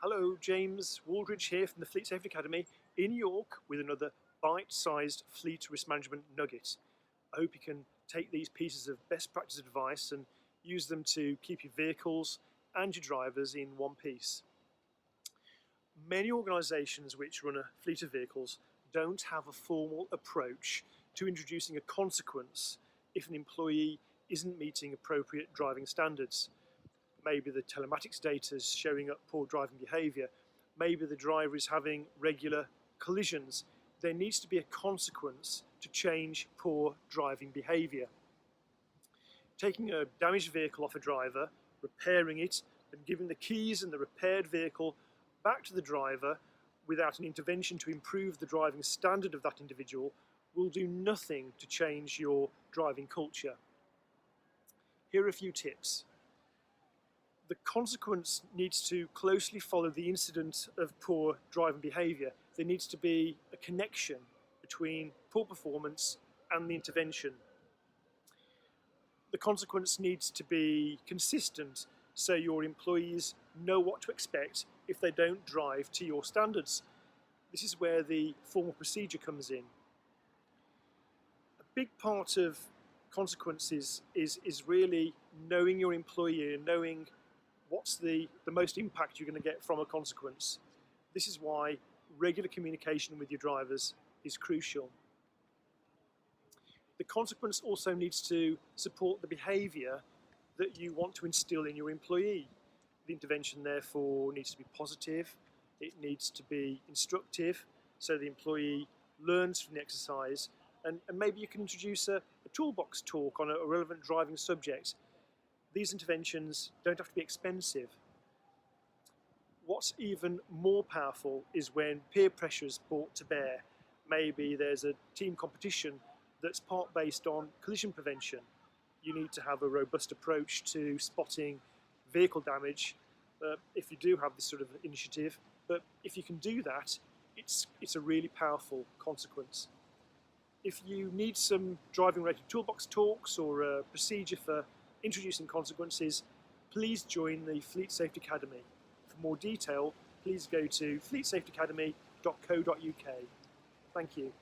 Hello, James Waldridge here from the Fleet Safety Academy in York with another bite-sized fleet risk management nugget. I hope you can take these pieces of best practice advice and use them to keep your vehicles and your drivers in one piece. Many organisations which run a fleet of vehicles don't have a formal approach to introducing a consequence if an employee isn't meeting appropriate driving standards. Maybe the telematics data is showing up poor driving behaviour. Maybe the driver is having regular collisions. There needs to be a consequence to change poor driving behaviour. Taking a damaged vehicle off a driver, repairing it, and giving the keys and the repaired vehicle back to the driver without an intervention to improve the driving standard of that individual will do nothing to change your driving culture. Here are a few tips. The consequence needs to closely follow the incident of poor driving behaviour. There needs to be a connection between poor performance and the intervention. The consequence needs to be consistent so your employees know what to expect if they don't drive to your standards. This is where the formal procedure comes in. A big part of consequences is really knowing your employee and knowing what's the most impact you're going to get from a consequence. This is why regular communication with your drivers is crucial. The consequence also needs to support the behaviour that you want to instill in your employee. The intervention therefore needs to be positive, it needs to be instructive, so the employee learns from the exercise, and maybe you can introduce a toolbox talk on a relevant driving subject. These interventions don't have to be expensive. What's even more powerful is when peer pressure is brought to bear. Maybe there's a team competition that's part based on collision prevention. You need to have a robust approach to spotting vehicle damage if you do have this sort of initiative. But if you can do that, it's a really powerful consequence. If you need some driving related toolbox talks or a procedure for introducing consequences, please join the Fleet Safety Academy. For more detail, please go to fleetsafetyacademy.co.uk. Thank you.